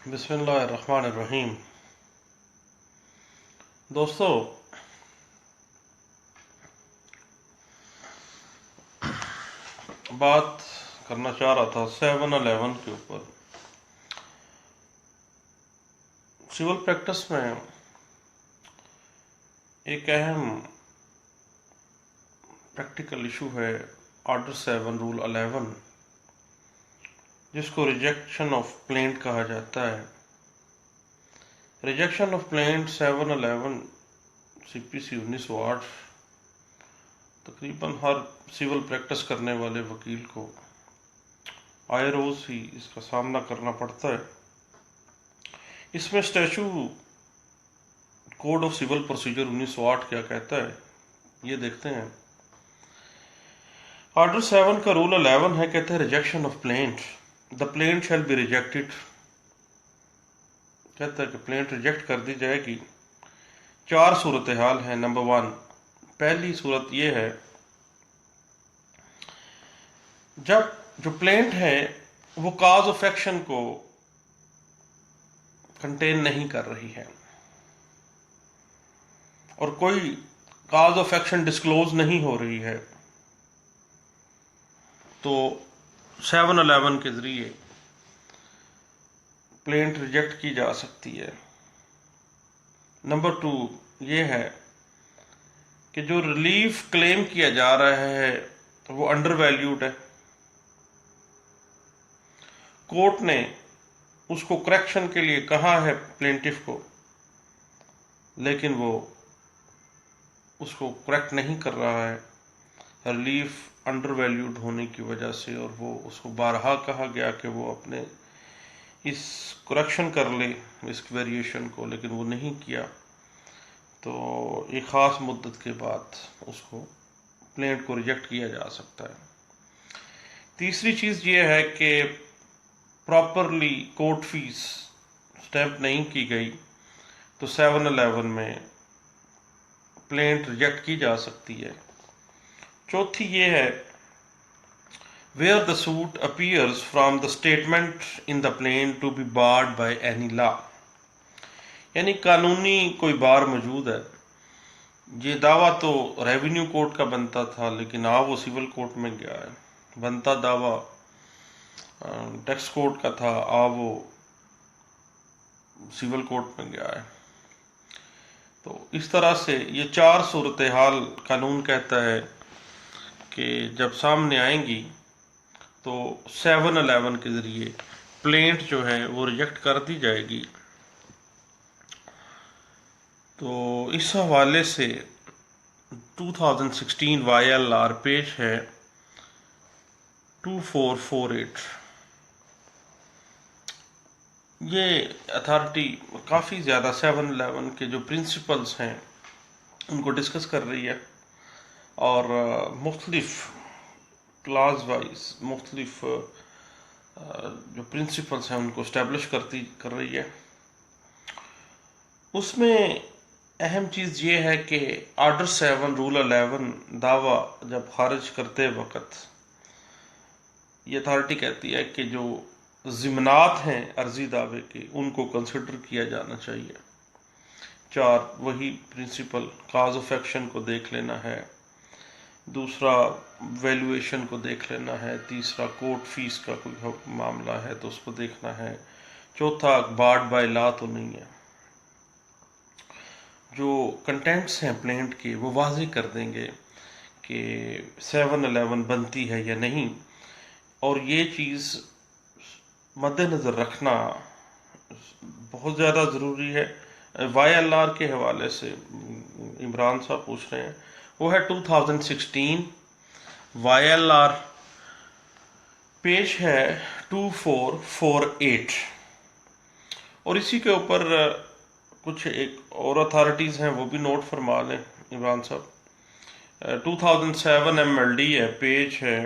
बिस्मिल्लाहिर्रहमानिर्रहीम। दोस्तों, बात करना चाह रहा था 7-11 के ऊपर। सिविल प्रैक्टिस में एक अहम प्रैक्टिकल इशू है ऑर्डर 7 रूल 11, जिसको रिजेक्शन ऑफ प्लेंट कहा जाता है। रिजेक्शन ऑफ प्लेंट 7-11 CPC 1908 तकरीबन हर सिविल प्रैक्टिस करने वाले वकील को आए रोज ही इसका सामना करना पड़ता है। इसमें statute code of civil procedure 1908 क्या कहता है, ये देखते हैं। ऑर्डर 7 का रूल 11 है, कहते हैं rejection of plaint. The plaint shall be rejected. कहता है कि प्लेंट रिजेक्ट कर दी जाएगी। 4 सूरत हाल है। नंबर 1, पहली सूरत ये है जब जो प्लेंट है वो काज ऑफ एक्शन को कंटेन नहीं कर रही है और कोई काज ऑफ एक्शन डिस्क्लोज नहीं हो रही है, तो 7-11 के जरिए प्लेंट रिजेक्ट की जा सकती है। नंबर 2 ये है कि जो रिलीफ क्लेम किया जा रहा है वो अंडर वैल्यूड है। कोर्ट ने उसको करेक्शन के लिए कहा है प्लेंटिफ को, लेकिन वो उसको करेक्ट नहीं कर रहा है रिलीफ अंडर वैल्यूड होने की वजह से, और वो उसको बारहा कहा गया कि वो अपने इस करेक्शन कर ले इस वेरिएशन को, लेकिन वो नहीं किया, तो एक ख़ास मुद्दत के बाद उसको प्लेंट को रिजेक्ट किया जा सकता है। तीसरी चीज़ ये है कि प्रॉपरली कोर्ट फीस स्टैम्प नहीं की गई, तो 7-11 में प्लेंट रिजेक्ट की जा सकती है। चौथी ये है where the suit appears from the statement in the plaint to be barred by any law, यानी कानूनी कोई बार मौजूद है। ये दावा तो रेवेन्यू कोर्ट का बनता था, लेकिन वो सिविल कोर्ट में गया है। बनता दावा टैक्स कोर्ट का था, वो सिविल कोर्ट में गया है। तो इस तरह से ये 4 सूरत हाल कानून कहता है कि जब सामने आएंगी तो 7-11 के जरिए प्लेंट जो है वो रिजेक्ट कर दी जाएगी। तो इस हवाले से 2016 YLR पेश है 2448। ये अथॉरिटी काफ़ी ज़्यादा 7-11 के जो प्रिंसिपल्स हैं उनको डिस्कस कर रही है, और मुख्तलिफ क्लास वाइज मुख्तलिफ जो प्रिंसिपल्स हैं उनको इस्टेब्लिश कर रही है। उसमें अहम चीज़ ये है कि ऑर्डर 7 रूल 11 दावा जब खारिज करते वक्त ये अथॉरिटी कहती है कि जो ज़िमनात हैं अर्जी दावे के, उनको कंसिडर किया जाना चाहिए। 4 वही प्रिंसिपल, काज ऑफ एक्शन को देख लेना है, दूसरा वैल्यूएशन को देख लेना है, तीसरा कोर्ट फीस का कोई मामला है तो उसको देखना है, चौथा बार्ड बाय लॉ तो नहीं है। जो कंटेंट्स हैं प्लेंट के वो वाज़ेह कर देंगे कि 7-11 बनती है या नहीं, और ये चीज़ मद्देनज़र रखना बहुत ज़्यादा ज़रूरी है। YLR के हवाले से इमरान साहब पूछ रहे हैं, वो है 2016 YLR पेश है 2448, और इसी के ऊपर कुछ एक और अथॉरिटीज़ हैं वो भी नोट फरमा लें इमरान साहब। 2007 MLD है, पेज है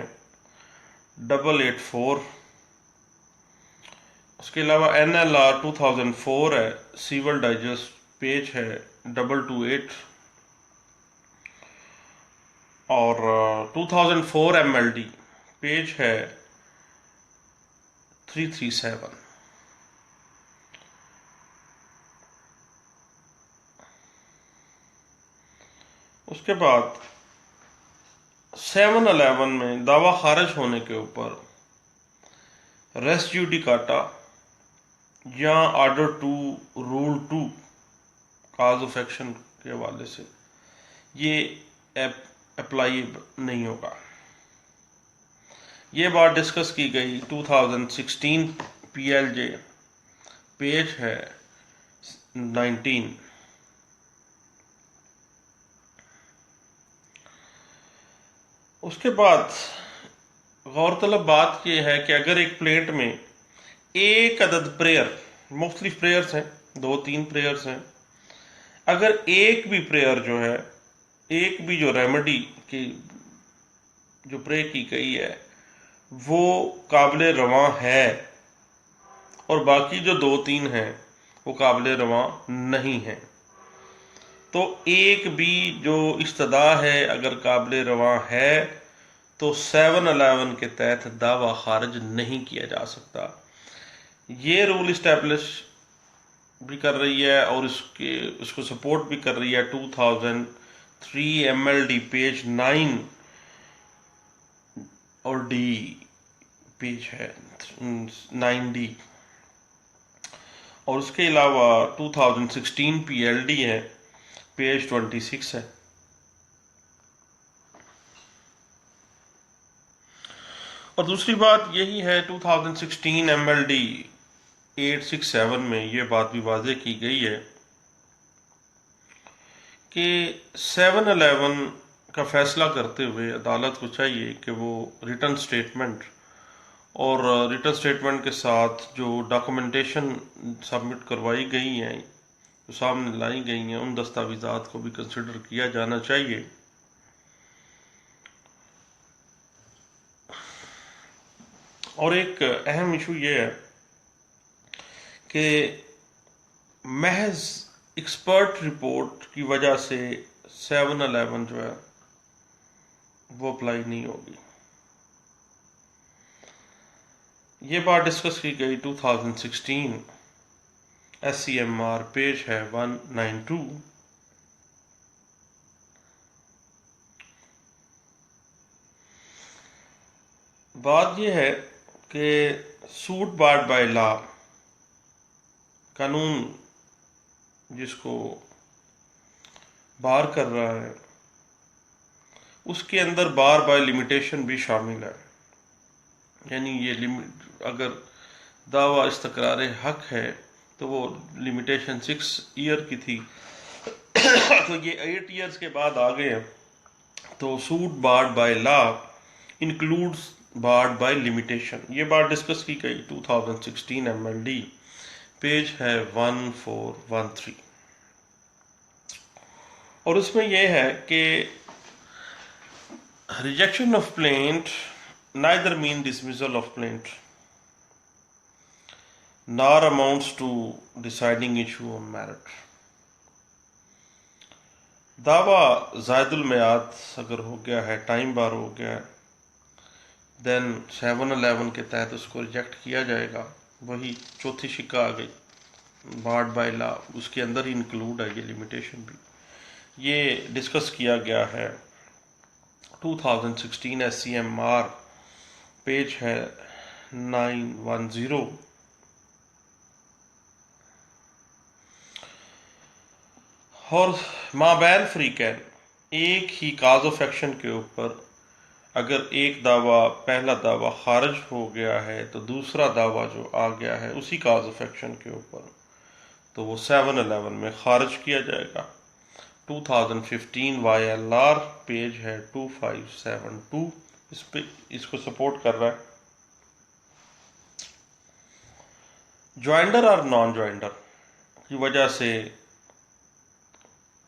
884। उसके अलावा NLR 2004 है, सिविल डाइजेस्ट, पेज है 228, और 2004 MLD पेज है 337। उसके बाद 711 में दावा खारिज होने के ऊपर रेस जुडिकाटा या order two rule 2 cause of action के हवाले से ये अप्लाई नहीं होगा। ये बात डिस्कस की गई 2016 PLJ पेज है 19। उसके बाद गौरतलब बात यह है कि अगर एक प्लेट में एक अदद प्रेयर, मुख्तलिफ प्रेयर्स हैं, 2-3 प्रेयर्स हैं, अगर एक भी प्रेयर जो है, एक भी जो रेमेडी की जो प्रे की गई है वो काबिल रवां है और बाकी जो 2-3 हैं वो काबिल रवां नहीं है, तो एक भी जो इस्तदा है अगर काबिल रवां है तो 711 के तहत दावा खारिज नहीं किया जा सकता। ये रूल इस्टेब्लिश भी कर रही है और उसको सपोर्ट भी कर रही है 2003 MLD पेज 9 और D पेज है 9D, और उसके अलावा 2016 PLD है पेज 26 है। और दूसरी बात यही है 2016 MLD 867 में ये बात भी वाज़ेह की गई है कि 711 का फैसला करते हुए अदालत को चाहिए कि वो रिटर्न स्टेटमेंट और रिटर्न स्टेटमेंट के साथ जो डॉक्यूमेंटेशन सबमिट करवाई गई हैं, जो सामने लाई गई हैं, उन दस्तावेज़ात को भी कंसिडर किया जाना चाहिए। और एक अहम इशू ये है कि महज एक्सपर्ट रिपोर्ट की वजह से 711 जो है वो अप्लाई नहीं होगी। ये बात डिस्कस की गई 2016 SCMR पेज है 192। बात यह है कि सूट बार्ड बाय लॉ कानून जिसको बार कर रहा है उसके अंदर बार बाय लिमिटेशन भी शामिल है। यानी ये लिमिट अगर दावा इस्तक़रार हक है तो वो लिमिटेशन 6 ईयर की थी तो ये 8 ईयर्स के बाद आ गए हैं। तो suit barred by law includes barred by limitation. ये बात डिस्कस की गई 2016 MLD पेज है 1413। और उसमें यह है कि rejection of plaint neither mean dismissal of plaint nor amounts to deciding issue on merit। दावा ज़ायदुल मियाद अगर हो गया है, टाइम बार हो गया है, देन 711 के तहत उसको रिजेक्ट किया जाएगा। वही चौथी शिक्का आ गई, बार्ड बाय लॉ उसके अंदर ही इंक्लूड है ये लिमिटेशन भी। ये डिस्कस किया गया है 2016 SCMR पेज है 910। और माबैन फ्रीकैन एक ही काज ऑफ एक्शन के ऊपर अगर एक दावा, पहला दावा खारिज हो गया है तो दूसरा दावा जो आ गया है उसी काज ऑफ एक्शन के ऊपर तो वो 711 में खारिज किया जाएगा। 2015 YLR पेज है 2572 इस पे इसको सपोर्ट कर रहा है। ज्वाइंडर और नॉन ज्वाइंडर की वजह से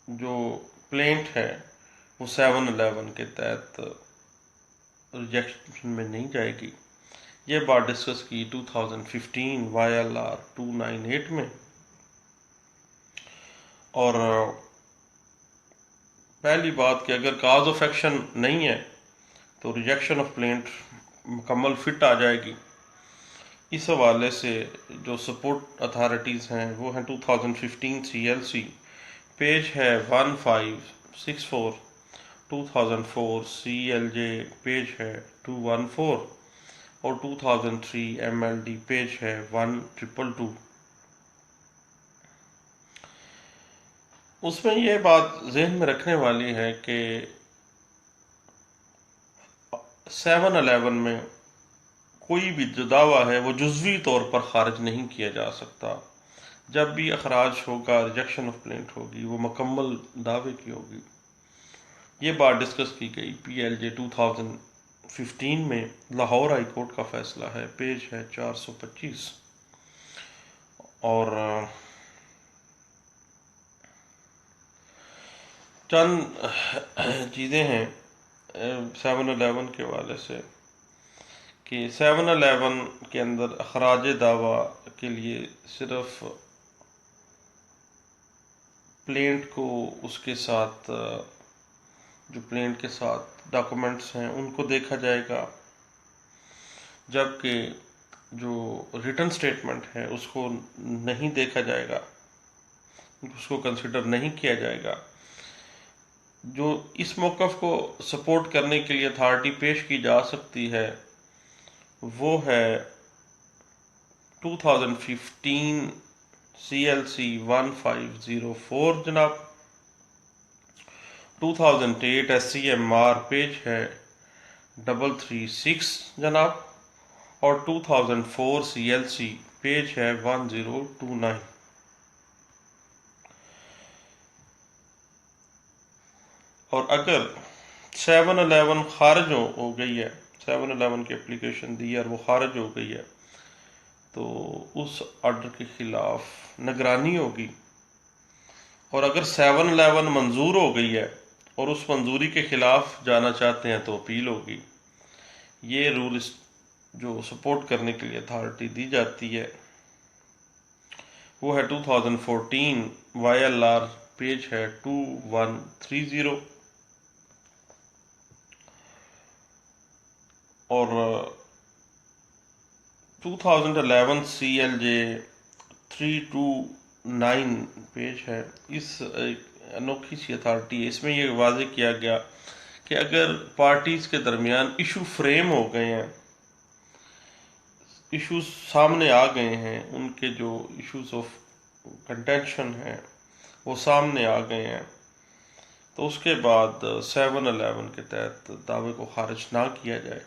जो प्लेंट है वो 711 के तहत रिजेक्शन में नहीं जाएगी। ये बात डिस्कस की 2015 YLR 298 में। और पहली बात कि अगर काज ऑफ एक्शन नहीं है तो रिजेक्शन ऑफ प्लेंट मुकम्मल फिट आ जाएगी। इस हवाले से जो सपोर्ट अथॉरिटीज़ हैं वो हैं 2015 CLC पेज है 1564 2004 CLJ पेज है 214 और 2003 MLD पेज है 1222। उसमें यह बात जहन में रखने वाली है कि 711 में कोई भी जो दावा है वो जुज़वी तौर पर खारिज नहीं किया जा सकता। जब भी अखराज होगा, रिजेक्शन ऑफ प्लेंट होगी, वो मुकम्मल दावे की होगी। ये बात डिस्कस की गई PLJ 2015 में। लाहौर हाई कोर्ट का फैसला है, पेज है 425। और चंद चीज़ें हैं 711 के हवाले से कि 711 के अंदर अखराज दावा के लिए सिर्फ प्लेंट को उसके साथ जो प्लेंट के साथ डॉक्यूमेंट्स हैं उनको देखा जाएगा, जबकि जो रिटन स्टेटमेंट है उसको नहीं देखा जाएगा, उसको कंसिडर नहीं किया जाएगा। जो इस मौक़िफ़ को सपोर्ट करने के लिए अथॉरिटी पेश की जा सकती है वो है 2015 CLC 1504 जनाब, 2008 SCMR पेज है 336 जनाब, और 2004 CLC पेज है 1029। और अगर 711 खारिज हो गई है, 711 की एप्लीकेशन दी है और वो खारिज हो गई है, तो उस ऑर्डर के खिलाफ निगरानी होगी। और अगर 711 मंजूर हो गई है और उस मंजूरी के खिलाफ जाना चाहते हैं तो अपील होगी। ये रूल जो सपोर्ट करने के लिए अथॉरिटी दी जाती है वो है 2014 YLR पेज है 2130। और 2011 CLJ 329 पेज है। इस अनोखी सी अथॉरिटी है, इसमें यह वाज़ेह किया गया कि अगर पार्टीज़ के दरमियान इशू फ्रेम हो गए हैं, इश्यूज सामने आ गए हैं, उनके जो इश्यूज ऑफ कंटेंशन हैं वो सामने आ गए हैं, तो उसके बाद 711 के तहत दावे को खारिज ना किया जाए।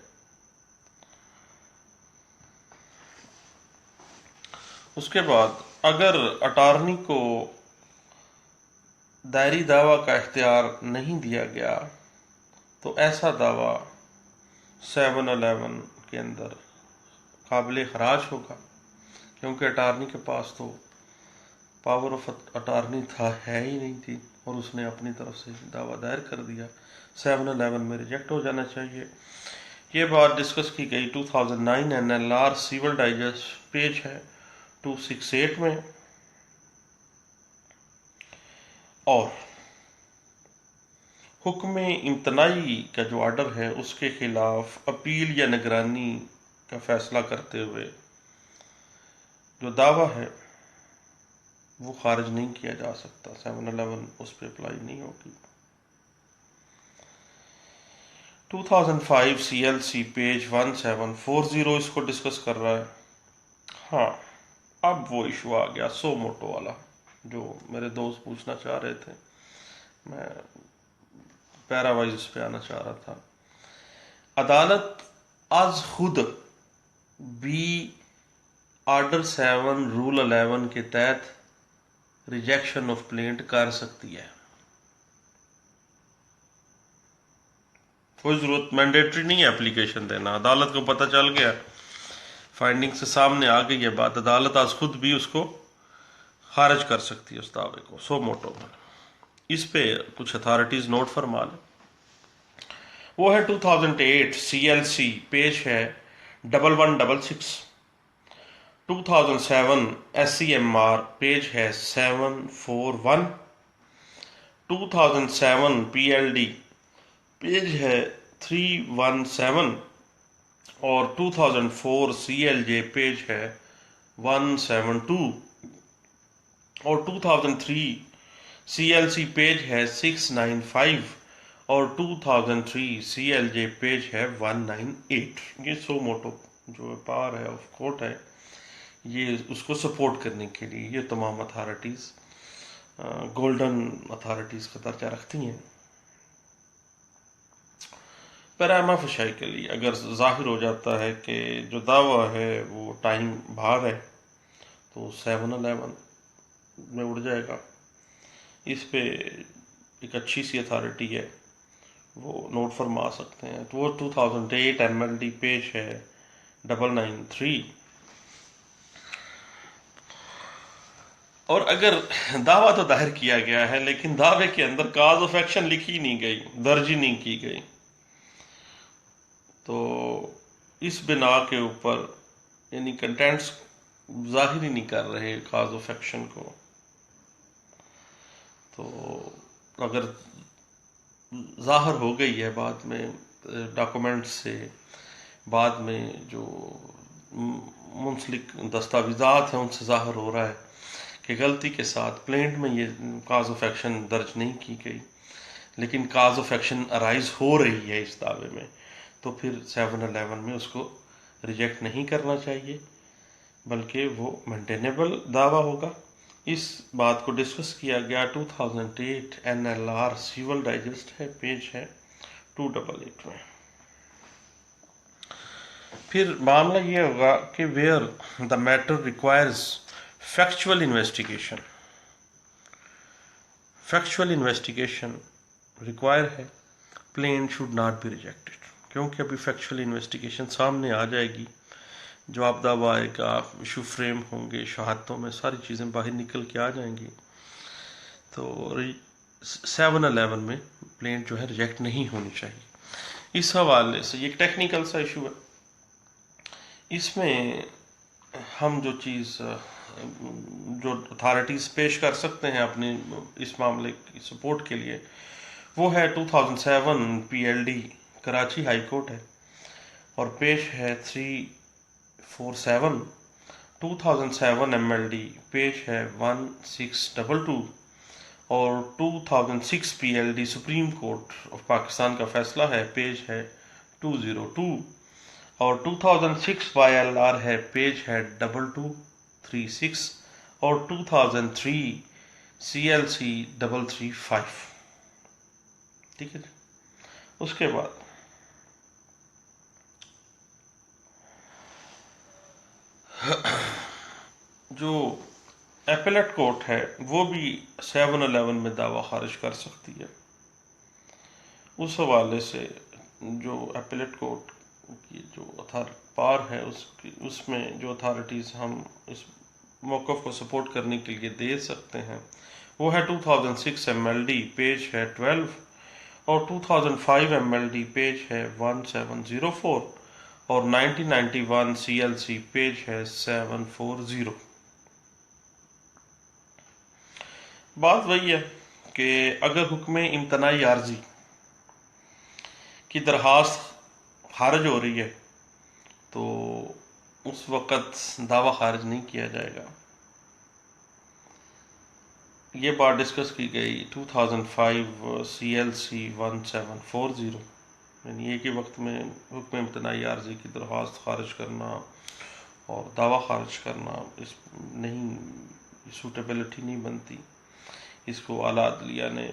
उसके बाद अगर अटार्नी को दायरी दावा का इख्तियार नहीं दिया गया तो ऐसा दावा 711 के अंदर काबिल खराज होगा, क्योंकि अटार्नी के पास तो पावर ऑफ अटार्नी है ही नहीं थी और उसने अपनी तरफ से दावा दायर कर दिया। 711 में रिजेक्ट हो जाना चाहिए। ये बात डिस्कस की गई 2009 NLR सिविल डाइजेस्ट पेज है 268 में। और हुक्म इम्तनाई का जो ऑर्डर है उसके खिलाफ अपील या निगरानी का फैसला करते हुए जो दावा है वो खारिज नहीं किया जा सकता। 711 उस पर अप्लाई नहीं होगी। 2005 CLC पेज 1740 इसको डिस्कस कर रहा है। हाँ, अब वो इशू आ गया सो मोटो वाला जो मेरे दोस्त पूछना चाह रहे थे, मैं पैरावाइज उस पर आना चाह रहा था। अदालत आज खुद भी ऑर्डर 7 रूल 11 के तहत रिजेक्शन ऑफ प्लेंट कर सकती है। कोई जरूरत मैंडेटरी नहीं है एप्लीकेशन देना। अदालत को पता चल गया, फाइंडिंग से सामने आ गई है बात, अदालत आज खुद भी उसको खारिज कर सकती है उस दावे को सो मोटो में। इस पे कुछ अथॉरिटीज नोट फरमा लें। वो है 2008 CLC पेज है 1166। 2007 SCMR पेज है 741। 2007 PLD पेज है 317 और 2004 CLJ पेज है 172 और 2003 CLC पेज है 695 और 2003 CLJ पेज है 198। ये सो मोटो जो पावर है ऑफ कोर्ट है, ये उसको सपोर्ट करने के लिए ये तमाम अथॉरिटीज़ गोल्डन अथॉरिटीज़ का दर्जा रखती हैं। पैरामा फशाइकली अगर जाहिर हो जाता है कि जो दावा है वो टाइम बाहर है, तो 7-11 में उड़ जाएगा। इस पे एक अच्छी सी अथॉरिटी है, वो नोट फरमा सकते हैं। तो वो 2008 MLD पेज है 993। और अगर दावा तो दायर किया गया है, लेकिन दावे के अंदर काज ऑफ एक्शन लिखी नहीं गई, दर्ज ही नहीं की गई, तो इस बिना के ऊपर यानी कंटेंट्स जाहिर ही नहीं कर रहे काज ऑफ एक्शन को, तो अगर जाहिर हो गई है बाद में डॉक्यूमेंट्स से, बाद में जो मुंसलिक दस्तावेजात हैं उनसे जाहिर हो रहा है कि गलती के साथ प्लेंट में ये काज ऑफ एक्शन दर्ज नहीं की गई, लेकिन काज ऑफ एक्शन अराइज हो रही है इस दावे में, तो फिर 7-11 में उसको रिजेक्ट नहीं करना चाहिए, बल्कि वो मेंटेनेबल दावा होगा। इस बात को डिस्कस किया गया 2008 NLR सिविल डाइजेस्ट है, पेज है 288 में। फिर मामला ये होगा कि where the matter requires factual investigation, factual investigation require है, plaint should not be rejected, क्योंकि अभी फैक्चुअल इन्वेस्टिगेशन सामने आ जाएगी, जवाब दावा आएगा, इशू फ्रेम होंगे, शहादतों में सारी चीज़ें बाहर निकल के आ जाएंगी, तो 7-11 में प्लेन जो है रिजेक्ट नहीं होनी चाहिए। इस हवाले से ये एक टेक्निकल सा इशू है, इसमें हम जो चीज़ जो अथॉरिटीज़ पेश कर सकते हैं अपने इस मामले की सपोर्ट के लिए, वो है 2007 PLD कराची हाई कोर्ट है, और पेश है 347। 2007 MLD पेश है 1622, और 2006 PLD supreme court of Pakistan का फैसला है, पेज है 202, और 2006 YLR है, पेज है 2236, और 2003 CLC 335। ठीक है। उसके बाद जो एपेलेट कोर्ट है वो भी 7-11 में दावा खारिज कर सकती है। उस हवाले से जो एपेलेट कोर्ट की जो पार है उसमें जो अथॉरिटीज़ हम इस मौक़िफ़ को सपोर्ट करने के लिए दे सकते हैं, वो है 2006 MLD पेज है 12, और 2005 MLD पेज है 1704, और 1991 CLC पेज है 740। बात वही है कि अगर हुक्म इम्तनाई आर्जी की दरखास्त खारिज हो रही है, तो उस वक़्त दावा खारिज नहीं किया जाएगा। ये बात डिस्कस की गई 2005 CLC 1740, यानी एक ही वक्त में हुक्म इम्तनाई आर्जी की दरख्वास्त खारिज करना और दावा खारिज करना, इस नहीं सूटेबिलिटी नहीं बनती। इसको आला अदलिया ने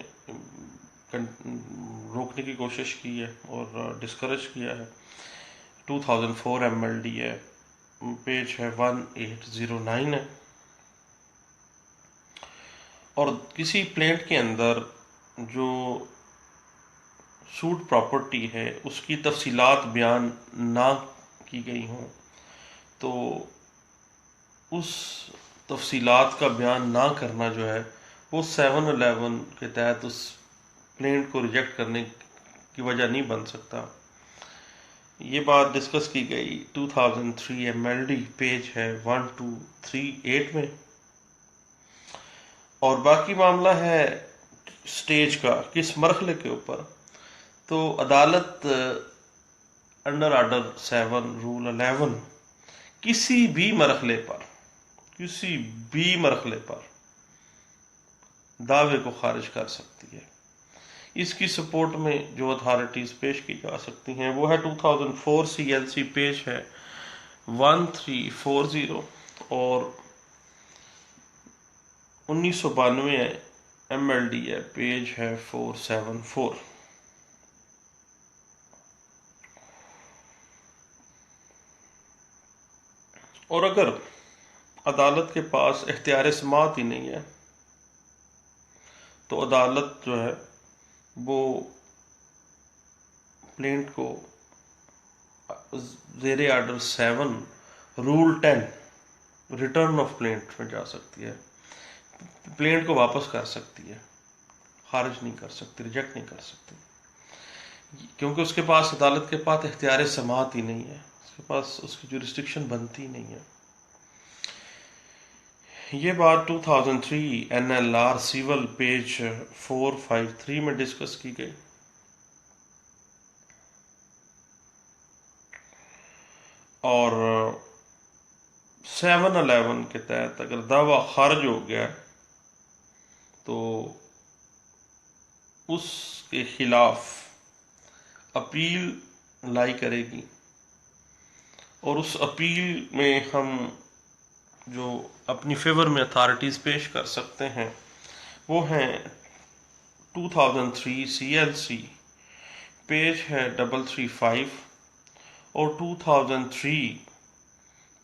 रोकने की कोशिश की है और डिस्करेज किया है। 2004 MLD है, पेज है 1809 है, और किसी प्लेंट के अंदर जो सूट प्रॉपर्टी है उसकी तफसीलात बयान ना की गई हों, तो उस तफसीलात का बयान ना करना जो है वो 7-11 के तहत उस प्लेंट को रिजेक्ट करने की वजह नहीं बन सकता। ये बात डिस्कस की गई 2003 MLD पेज है 1238 में। और बाकी मामला है स्टेज का, किस मरहले के ऊपर, तो अदालत अंडर ऑर्डर 7 रूल 11 किसी भी मरहले पर दावे को खारिज कर सकती है। इसकी सपोर्ट में जो अथॉरिटीज पेश की जा सकती हैं वो है 2004 CLC पेज है 1340 और 1992 MLD है पेज है 474। और अगर अदालत के पास इख्तियार समाअत ही नहीं है तो अदालत जो है वो प्लेंट को ज़ेरे order 7 rule 10 return of plaint में जा सकती है, प्लेंट को वापस कर सकती है, खारिज नहीं कर सकती, रिजेक्ट नहीं कर सकती, क्योंकि उसके पास अदालत के पास इख्तियार समाअत ही नहीं है, उसके पास उसकी जुरिस्डिक्शन बनती नहीं है। ये बात 2003 NLR सिविल पेज 453 में डिस्कस की गई। और 711 के तहत अगर दावा खारिज हो गया तो उसके खिलाफ अपील लाई करेगी और उस अपील में हम जो अपनी फेवर में अथॉरिटीज़ पेश कर सकते हैं वो हैं 2003 CLC पेज है 335 और 2003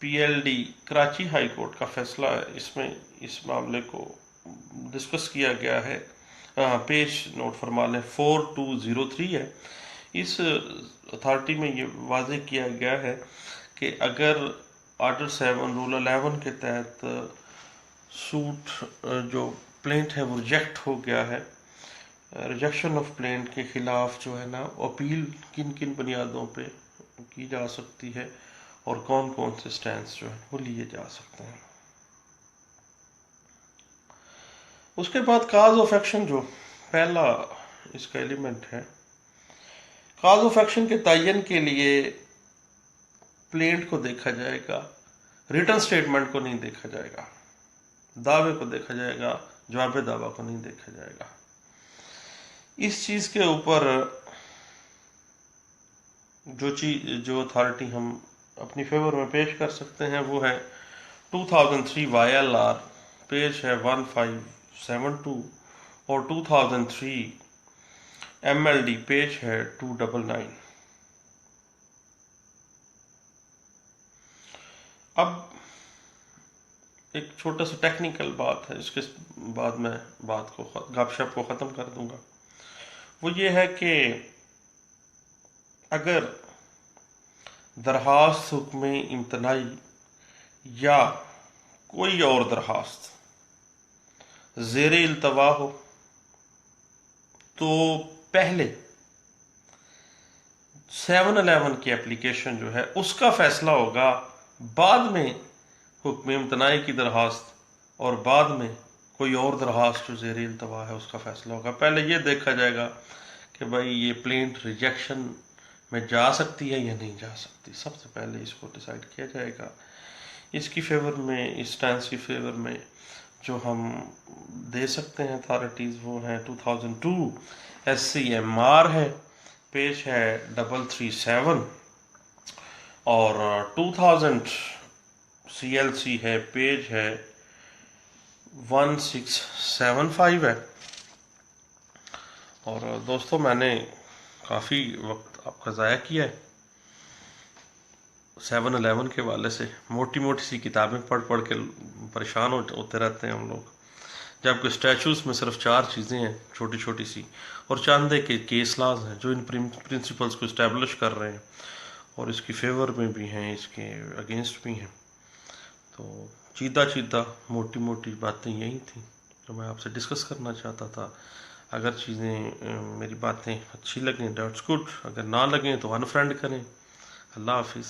PLD कराची हाई कोर्ट का फैसला है, इसमें इस मामले को डिस्कस किया गया है। पेज नोट फरमा लें 4203 है। इस अथॉरिटी में ये वाज़ेह किया गया है कि अगर आर्डर 7 रूल 11 के तहत सूट जो प्लेंट है वो रिजेक्ट हो गया है, रिजेक्शन ऑफ प्लेंट के खिलाफ जो है ना अपील किन किन बुनियादों पे की जा सकती है और कौन कौन से स्टैंड्स जो है वो लिए जा सकते हैं। उसके बाद काज ऑफ एक्शन जो पहला इसका एलिमेंट है, काज ऑफ एक्शन के तयन के लिए प्लेंट को देखा जाएगा, रिटर्न स्टेटमेंट को नहीं देखा जाएगा, दावे को देखा जाएगा, जवाब दावा को नहीं देखा जाएगा। इस चीज के ऊपर जो अथॉरिटी हम अपनी फेवर में पेश कर सकते हैं वो है 2003 YLR पेज है 1572 और 2003 MLD पेज है 299। अब एक छोटा सा टेक्निकल बात है, इसके बाद मैं बात को गपशप को ख़त्म कर दूंगा। वो ये है कि अगर दरखास्त हुक्म इम्तनाई या कोई और दरखास्त ज़ेरे इल्तवा हो तो पहले 711 की एप्लीकेशन जो है उसका फैसला होगा, बाद में हुक्म इम्तनाई की दरखास्त और बाद में कोई और दरखास्त जो ज़ेरे इल्तवा है उसका फैसला होगा। पहले ये देखा जाएगा कि भाई ये प्लेंट रिजेक्शन में जा सकती है या नहीं जा सकती, सबसे पहले इसको डिसाइड किया जाएगा। इसकी फेवर में, इस स्टैंस की फेवर में जो हम दे सकते हैं अथॉरिटीज़ वो हैं 2002 SCMR है, पेज है 337 और 2000 CLC है, पेज है 1675 है। और दोस्तों मैंने काफ़ी वक्त आपका ज़ाया किया है 711 के वाले से, मोटी मोटी सी किताबें पढ़ पढ़ के परेशान होते रहते हैं हम लोग, जबकि स्टैचूज़ में सिर्फ 4 चीज़ें हैं छोटी छोटी सी, और चांदे के केस लॉज हैं जो इन प्रिंसिपल्स को इस्टेब्लिश कर रहे हैं और इसकी फेवर में भी हैं, इसके अगेंस्ट भी हैं। तो चीदा मोटी मोटी बातें यही थी जो मैं आपसे डिस्कस करना चाहता था। अगर चीज़ें मेरी बातें अच्छी लगें दैट्स गुड, अगर ना लगें तो अनफ्रेंड करें। अल्लाह हाफिज़।